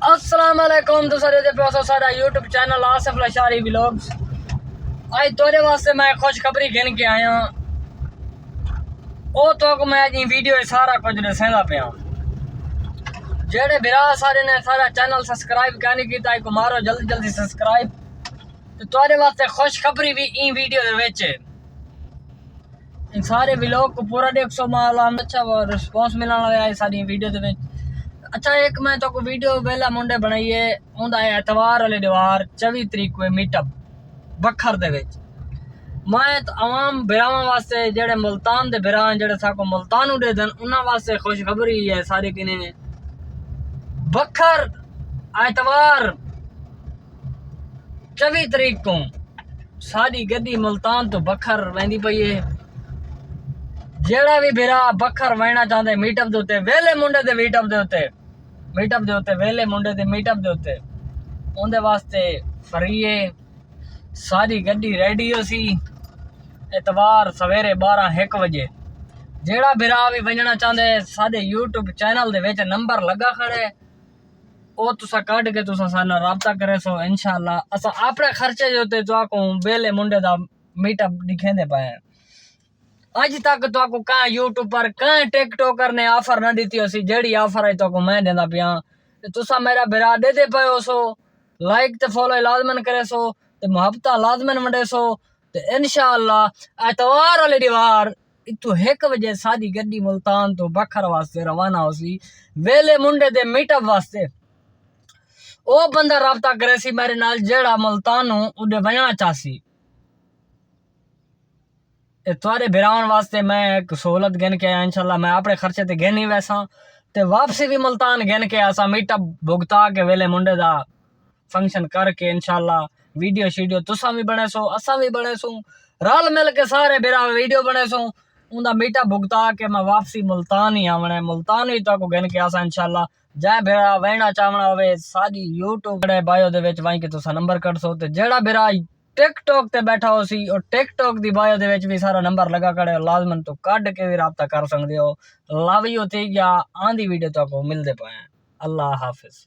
अस्सलाम वालेकुम दूसरे दे पे सारा YouTube channel Asif Lashari vlogs. आज तोरे वास्ते मैं खुशखबरी गिन के आया ओ तो मैं जी वीडियो सारा कुछ दसेंदा पिया। जेड़े बिरा सारे ने सारा चैनल सब्सक्राइब करने की ताई को मारो जल्दी जल्दी सब्सक्राइब। तो तोरे वास्ते खुशखबरी भी इन वीडियो दे विच इन सारे व्लॉग को पूरा देखो माला अच्छा रिस्पांस मिलने वाला है सारी वीडियो दे विच। अच्छा एक मैं तो वीडियो वेला मुंडे बनाई है उंदा है एतवार वाले दीवार 24 तरीक को मीटअप बखर दे विच। मैं तो आवाम बिरावां वास्ते जेड़े मुल्तान दे बिरा जेड़े साको मुल्तान उड़े दन उन्हां वास्ते खुशखबरी है सारी किने बखर एतवार 24 तरीक को सारी गड्डी मुल्तान तो बखर वेंदी पई है। जेड़ा भी बिरा बखर वहना चाहते मीटअप दे उत्ते वेले मुंडे दे मीटअप दे उत्ते वेले मुंडे दे मीटअप दे उत्ते उनदे वास्ते फ्री है। सारी गड्डी रेडी हो सी एतवार सवेरे 12-1 बजे। जेड़ा बिरा भी वजना चाहते साडे YouTube channel they which number लगा खड़े ओ तुसा कट के तुसा साना राबता करे सो इंशाअल्लाह असा अपने खर्चे दे उत्ते तुआको वेले मुंडे दा मीटअप दिखेंदे पाए। आज तक तो कह यूट्यूब पर कह टिकटॉकर ने ऑफर ना दी सी जेड़ी ऑफर है तो मैं देना पिया। तुसा मेरा बिरा दे पे हो सो लाइक ते फॉलो लाजमन करे सो ते मुहब्बत लाजमन वंडे सो ते इंशाअल्लाह एतवार वाले दीवार इतु 1 बजे सादी गड्डी मुल्तान तो बखर वास्ते रवाना हो सी वेले मुंडे दे मीटअप वास्ते। ओ बंदा राबता करे सी मेरे नाल जेड़ा मुल्तान उडे वजना चासी। तुआरे बिरावन वास्ते मैं एक सहूलत गिन के आया इंशाल्लाह मैं अपने खर्चे ते गिन ही वैसा ते वापसी भी मुल्तान गिन के आसा मीटअप भुगता के वेले मुंडे दा फंक्शन करके इंशाल्लाह वीडियो शीडियो तुसा भी बने सो असा भी बने सो रल मिल के सारे बिरा वीडियो बने सो उनका मीटअप भुगता के मैं वापसी मुल्तान ही आवना मुल्तान ही तो गिन के आसा इंशाल्लाह। जै बिरा वहना चावना होवे सारी यूट्यूब बायो दे विच वहीं के तुसा नंबर कट सो ते जेड़ा बिरा टिकटॉक ते बैठा हो सी और टिकटॉक दी बायो दे विच भी सारा नंबर लगा खड़े लाजमन तो कट के भी राबता कर सकदे हो। लव यू थी या आंधी वीडियो तो मिलदे पाए। अल्लाह हाफिज।